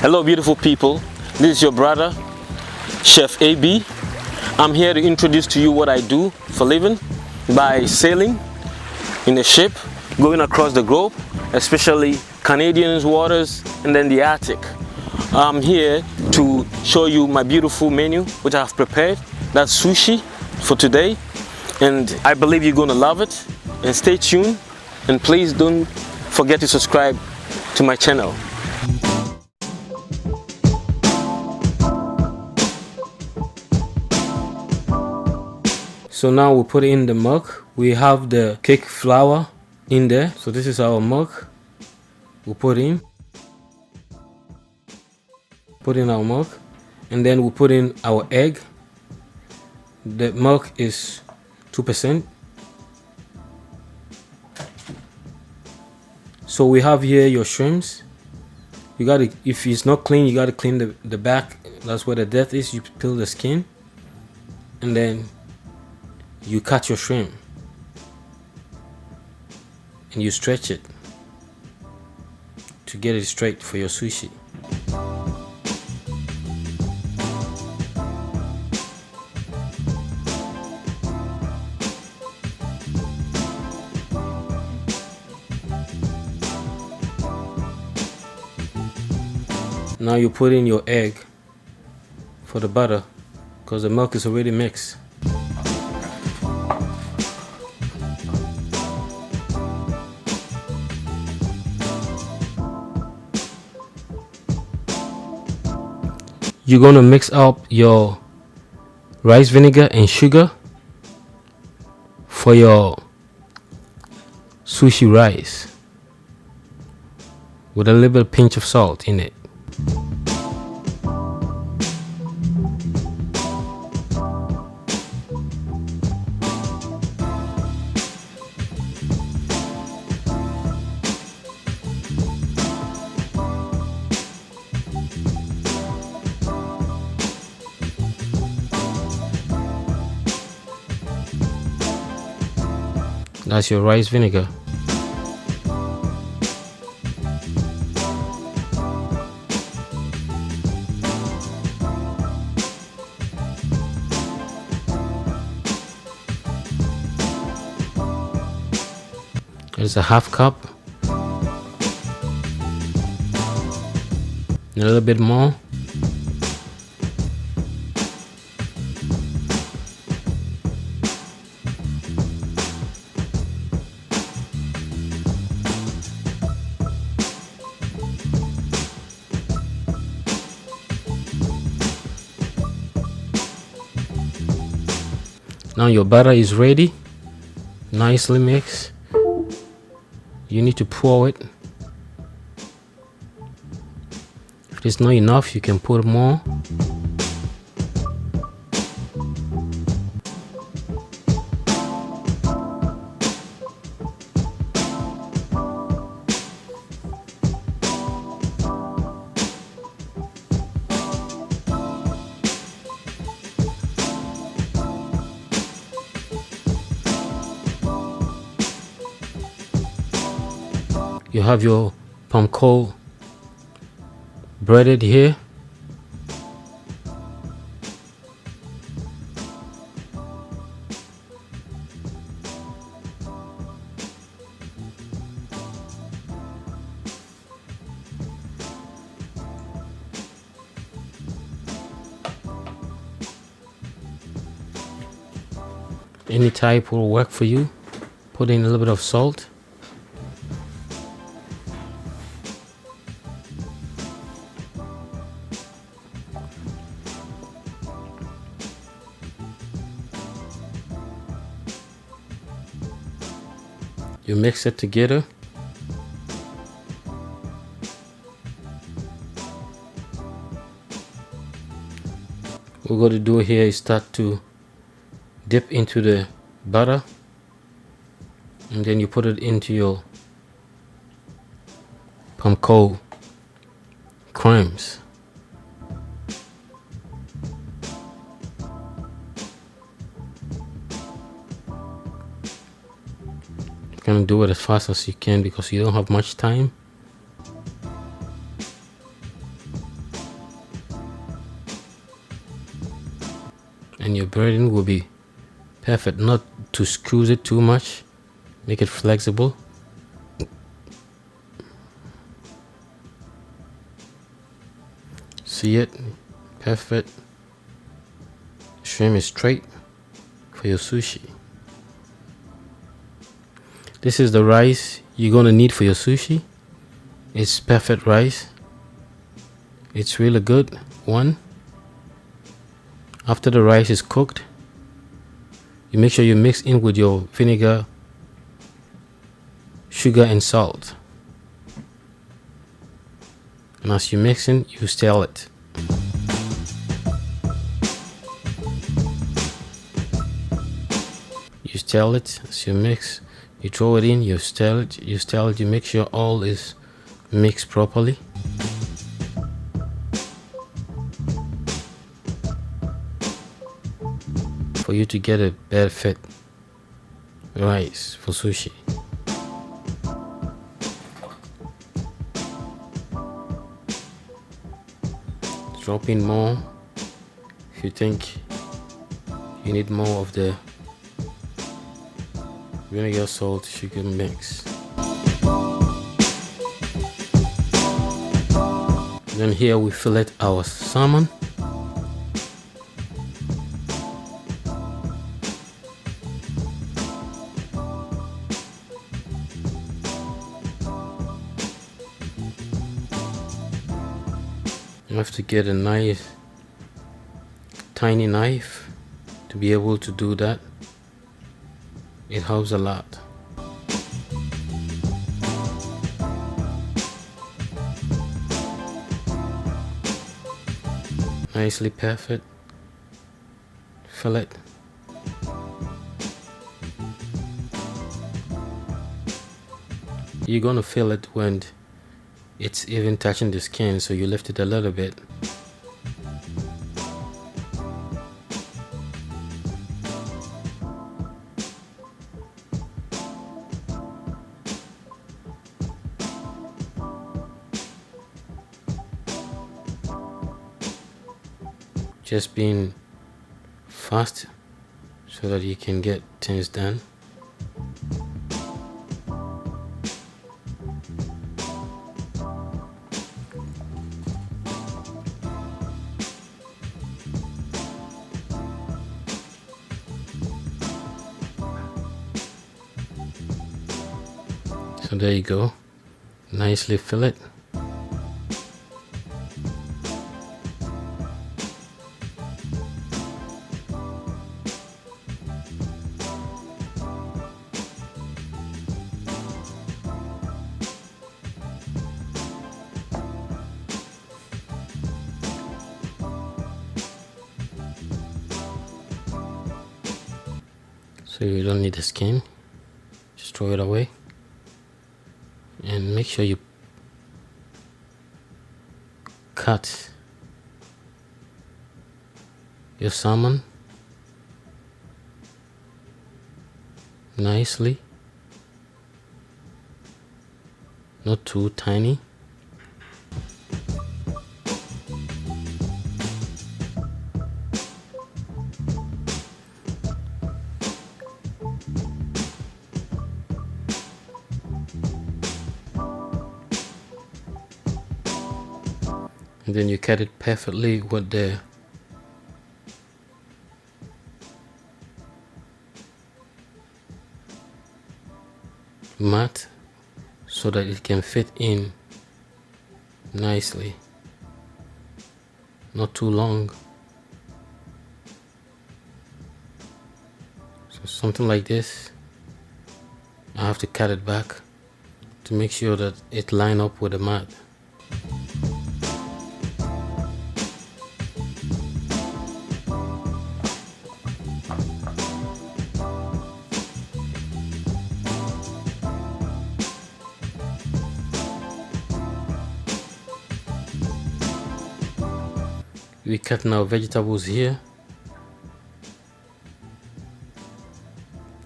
Hello beautiful people, this is your brother Chef AB. I'm here to introduce to you what I do for living by sailing in a ship going across the globe, especially Canadian waters and then the Arctic. I'm here to show you my beautiful menu which I have prepared. That's sushi for today, and I believe you're going to love it. And stay tuned, and please don't forget to subscribe to my channel. So now we put in the mug. We have the cake flour in there. So this is our mug. We put in our mug, and then we put in our egg. The milk is 2%. So we have here your shrimps. You gotta, if it's not clean, you gotta clean the back. That's where the death is. You peel the skin, and then you cut your shrimp and you stretch it to get it straight for your sushi. Now you put in your egg for the butter because the milk is already mixed. You're gonna mix up your rice vinegar and sugar for your sushi rice with a little pinch of salt in it. That's your rice vinegar. There's a half cup. A little bit more. Now your butter is ready, nicely mixed. You need to pour it. If it's not enough, you can put more. You have your pumpkin breaded here. Any type will work for you. Put in a little bit of salt. You mix it together. What we're going to do here is start to dip into the butter, and then you put it into your pumpkin crumbs. Gonna do it as fast as you can because you don't have much time. and your breading will be perfect. Not to squeeze it too much, make it flexible. See it? Perfect. Shrimp is straight for your sushi. This is the rice you're gonna need for your sushi. It's perfect rice. It's really good one. After the rice is cooked, you make sure you mix in with your vinegar, sugar and salt. And as you mix in, you stir it. You stir it as you mix. You throw it in, you stir it, you make sure all is mixed properly. For you to get a perfect rice for sushi. Drop in more if you think you need more of the vinegar, salt, sugar mix. Then here we fillet our salmon. You have to get a nice tiny knife to be able to do that. It helps a lot. Nicely perfect fillet. You're gonna feel it when it's even touching the skin, so you lift it a little bit. Just being fast so that you can get things done. So there you go, nicely fillet. So you don't need the skin, just throw it away. And make sure you cut your salmon nicely, not too tiny. And then you cut it perfectly with the mat so that it can fit in nicely, not too long. So something like this, I have to cut it back to make sure that it line up with the mat. We cut our vegetables here.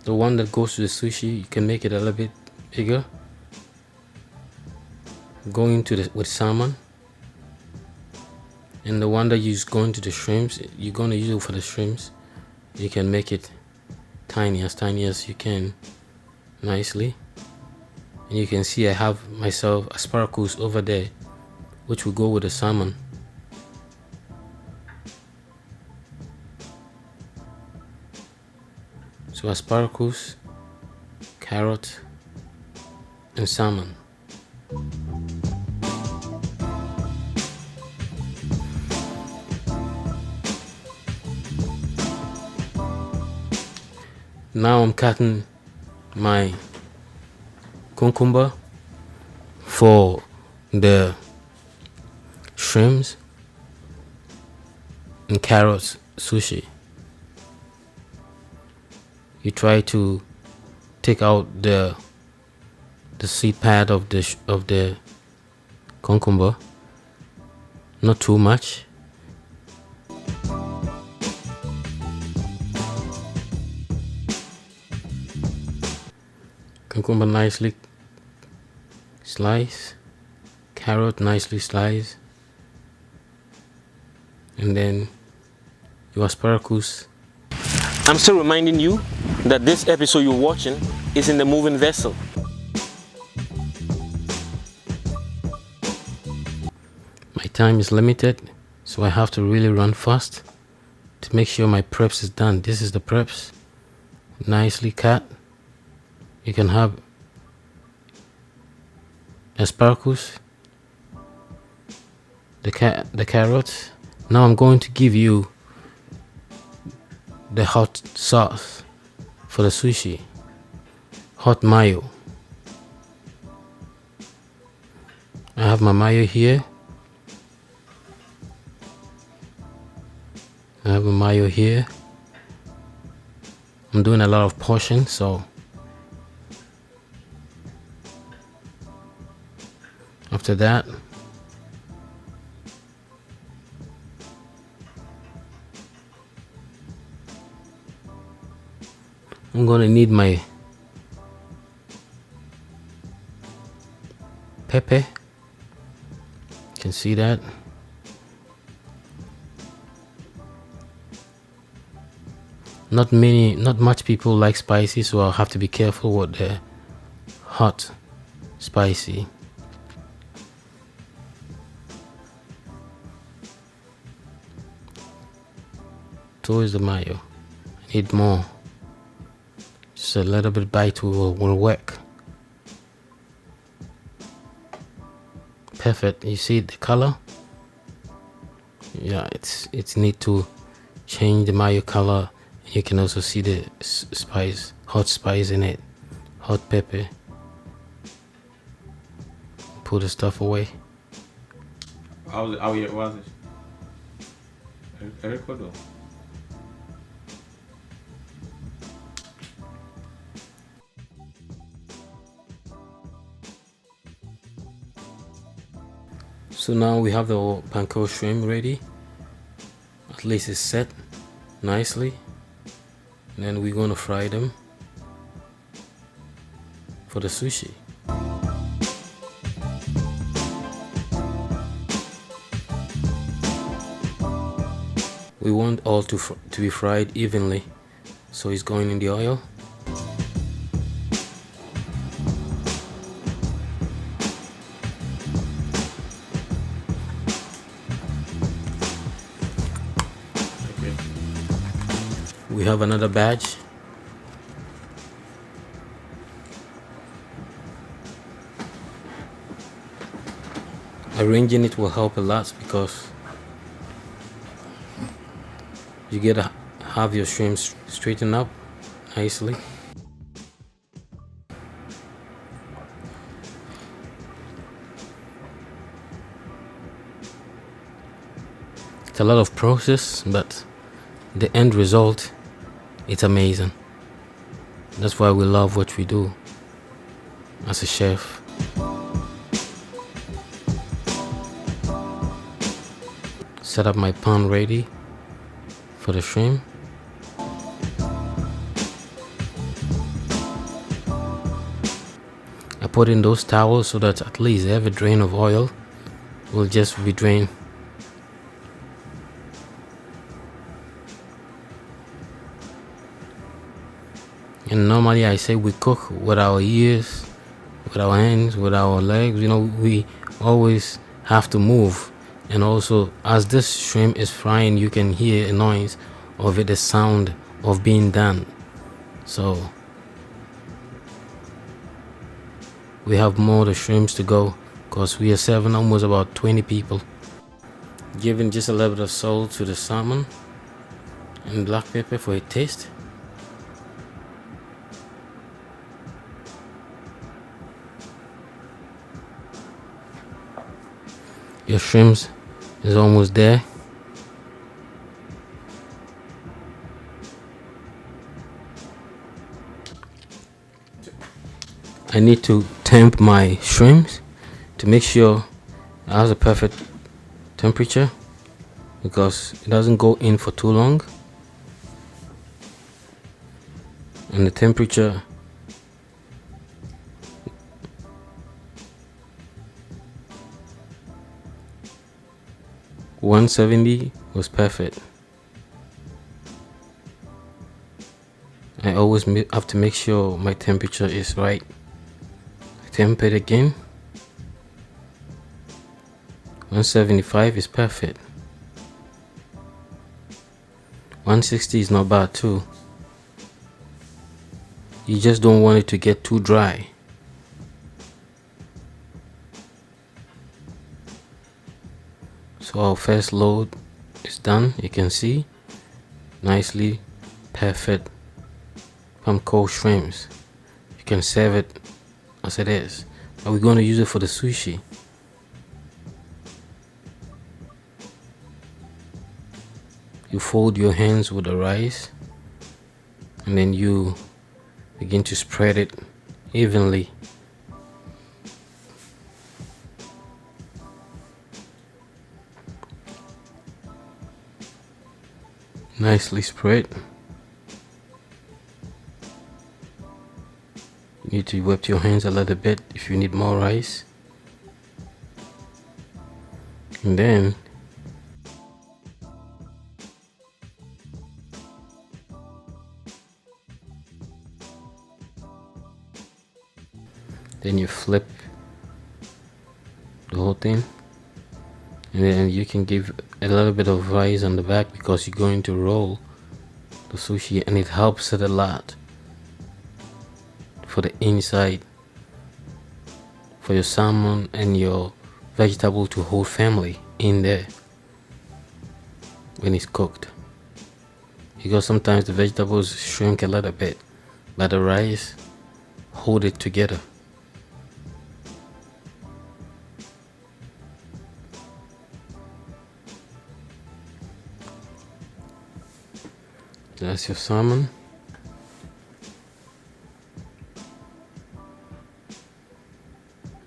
The one that goes to the sushi, you can make it a little bit bigger. Going to the with salmon. And the one that is going to the shrimps, you're gonna use it for the shrimps. you can make it tiny as you can, nicely. And you can see I have myself asparagus over there, which will go with the salmon. So asparagus, carrot, and salmon. Now I'm cutting my cucumber for the shrimps and carrots sushi. You try to take out the seed pad of the cucumber, not too much. Cucumber nicely slice, carrot nicely slice, and then your asparagus. I'm still reminding you that this episode you're watching is in the moving vessel. My time is limited, so I have to really run fast to make sure my preps is done. This is the preps, nicely cut. You can have asparagus, the carrots. Now I'm going to give you the hot sauce for the sushi, hot mayo. I have my mayo here. I have a mayo here. I'm doing a lot of portions, so after that, I'm gonna need my pepper. You can see that. Not much people like spicy, so I'll have to be careful with the hot spicy. So is the mayo. I need more. Just a little bit bite will work. Perfect. You see the color? Yeah, it's need to change the mayo color. You can also see the spice, hot spice in it, hot pepper. Put the stuff away. How was it? I record though. So now we have the panko shrimp ready. At least it's set nicely. And then we're gonna fry them for the sushi. We want all to be fried evenly, so it's going in the oil. We have another batch. Arranging it will help a lot because you get to have your shrimps straighten up nicely. It's a lot of process, but the end result, it's amazing. That's why we love what we do as a chef. Set up my pan ready for the shrimp. I put in those towels so that at least every drain of oil will just be drained. And normally I say we cook with our ears, with our hands, with our legs. We always have to move. And also, as this shrimp is frying, you can hear a noise of it, the sound of being done. So we have more the shrimps to go, because we are serving almost about 20 people. Giving just a little bit of salt to the salmon and black pepper for a taste. Your shrimps is almost there. I need to temp my shrimps to make sure it has a perfect temperature, because it doesn't go in for too long. And the temperature (170) was perfect. I always have to make sure my temperature is right. Temp it again. 175 is perfect. 160 is not bad too. You just don't want it to get too dry. So our first load is done. You can see nicely perfect cold shrimps. You can serve it as it is, but we're going to use it for the sushi. You fold your hands with the rice, and then you begin to spread it evenly. Nicely spread. You need to wet your hands a little bit if you need more rice. And then you flip the whole thing, and then you can give a little bit of rice on the back, because you're going to roll the sushi, and it helps it a lot for the inside, for your salmon and your vegetable to hold firmly in there when it's cooked, because sometimes the vegetables shrink a little bit, but the rice hold it together. That's your salmon.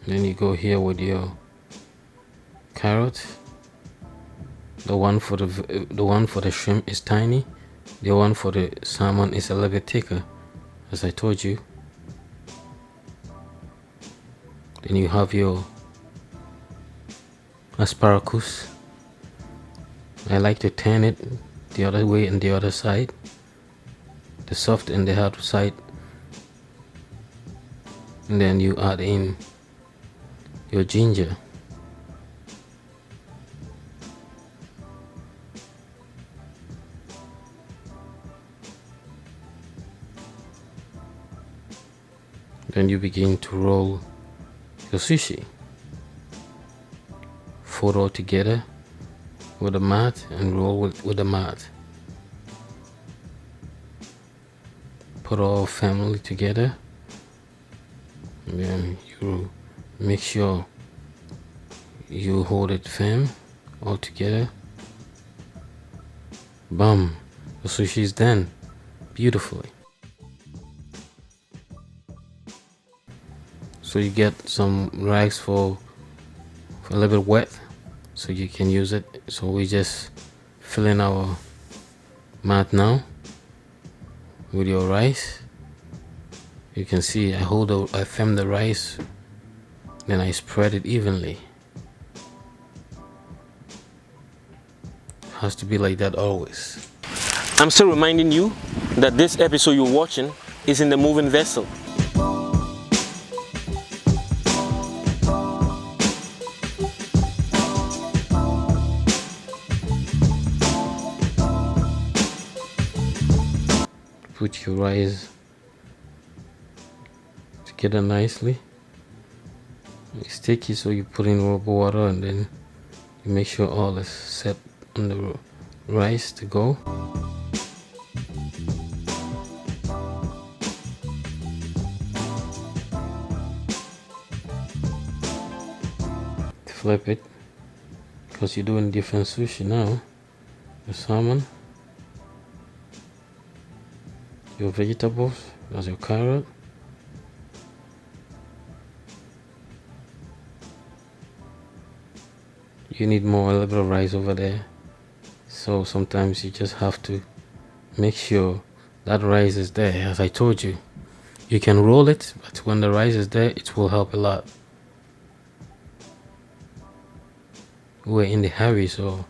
Then you go here with your carrot. The one for the shrimp is tiny. The one for the salmon is a little bit thicker, as I told you. Then you have your asparagus. I like to turn it the other way and the other side, the soft and the hard side, and then you add in your ginger. Then you begin to roll your sushi. Fold all together with a mat and roll with the mat. Put all firmly together, and then you make sure you hold it firm all together. Bam! The sushi is done beautifully. So you get some rags for a little bit wet, so you can use it. So we just fill in our mat now with your rice. You can see I firm the rice, then I spread it evenly. Has to be like that always. I'm still reminding you that this episode you're watching is in the moving vessel. Put your rice together nicely. It's sticky, so you put in water and then you make sure all is set on the rice to go. Flip it, because you're doing different sushi now. The salmon, your vegetables, that's your carrot. You need more, a little bit of rice over there, so sometimes you just have to make sure that rice is there. As I told you, you can roll it, but when the rice is there, it will help a lot. We're in the hurry, so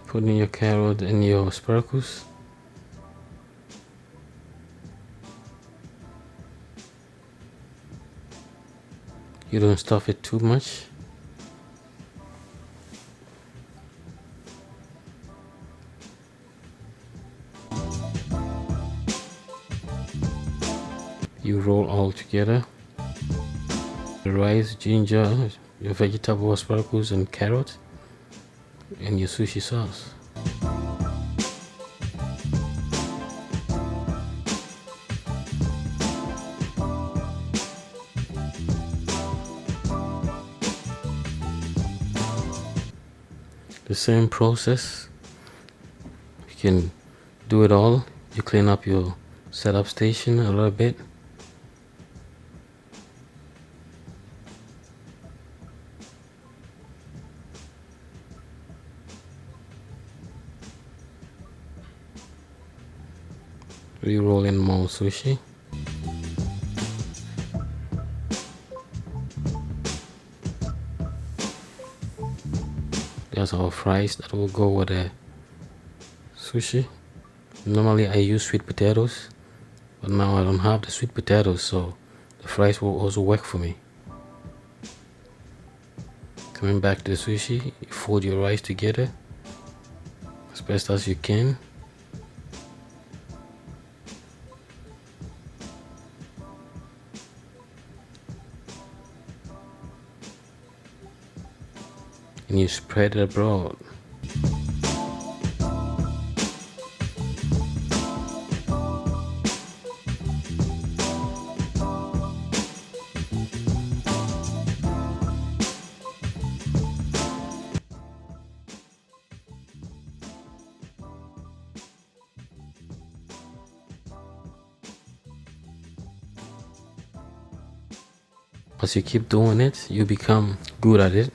put in your carrot and your sparkles. You don't stuff it too much. You roll all together. The rice, ginger, your vegetable sparkles and carrot, and your sushi sauce. The same process. You can do it all. You clean up your setup station a little bit. Re-roll in more sushi. There's our fries that will go with the sushi. Normally I use sweet potatoes, but now I don't have the sweet potatoes, so the fries will also work for me. Coming back to the sushi, you fold your rice together as best as you can. And you spread it abroad. As you keep doing it, you become good at it.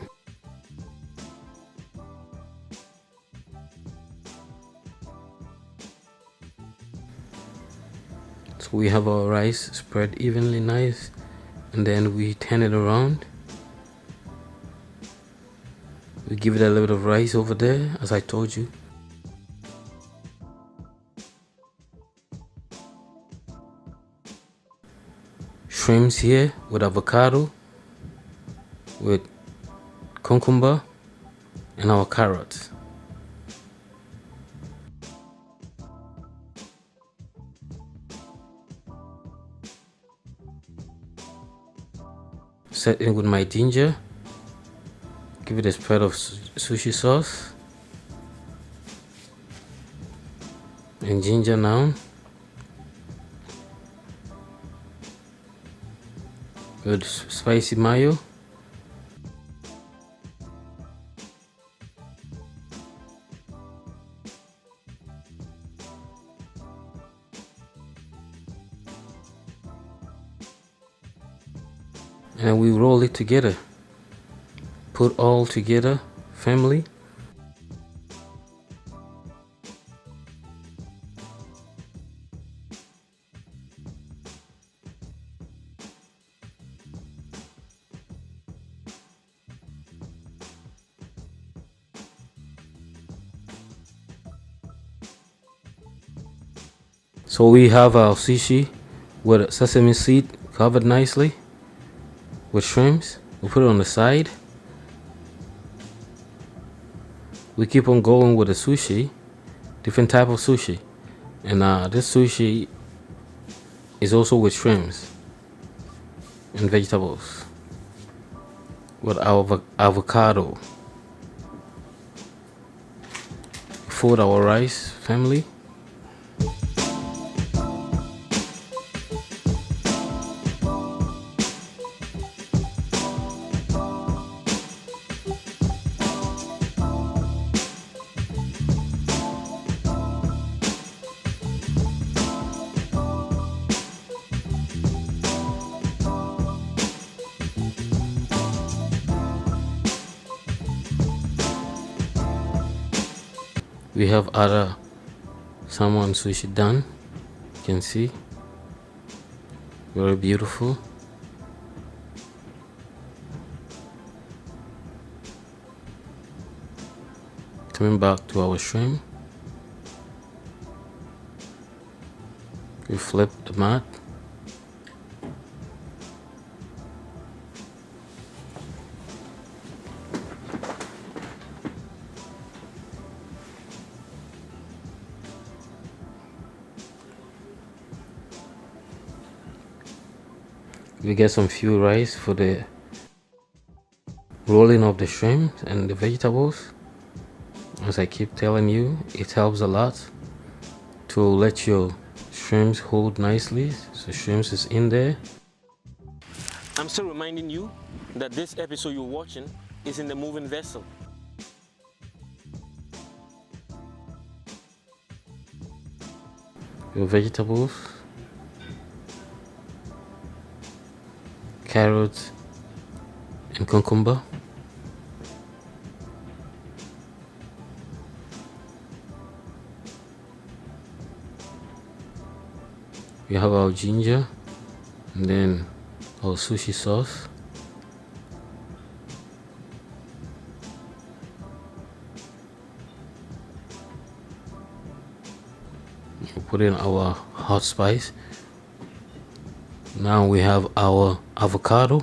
So we have our rice spread evenly nice, and then we turn it around. We give it a little bit of rice over there, as I told you. Shrimps here with avocado, with cucumber, and our carrots. Set in with my ginger. Give it a spread of sushi sauce and ginger now. Good spicy mayo. And we roll it together. Put all together, family. So we have our sushi with sesame seed covered nicely with shrimps. We put it on the side. We keep on going with the sushi, different type of sushi, and this sushi is also with shrimps and vegetables with our avocado. Fold our rice, family. We have other salmon sushi done. You can see, very beautiful. Coming back to our shrimp, we flip the mat. We get some few rice for the rolling of the shrimp and the vegetables. As I keep telling you, it helps a lot to let your shrimps hold nicely. So shrimps is in there. I'm still reminding you that this episode you're watching is in the moving vessel. Your vegetables, carrots and cucumber. We have our ginger and then our sushi sauce. We put in our hot spice. Now we have our avocado.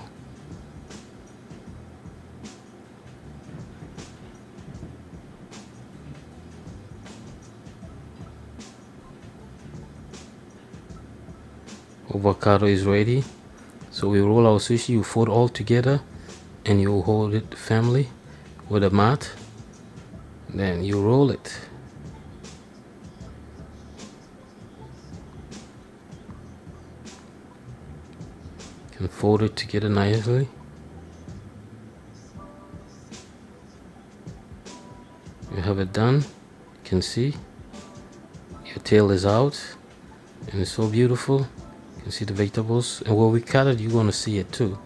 Avocado is ready. So we roll our sushi, you fold all together and you hold it firmly with a mat. Then you roll it. And fold it together nicely. You have it done. You can see your tail is out and it's so beautiful. You can see the vegetables, and where we cut it, you're going to see it too.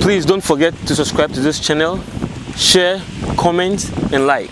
Please don't forget to subscribe to this channel, share, comment, and like.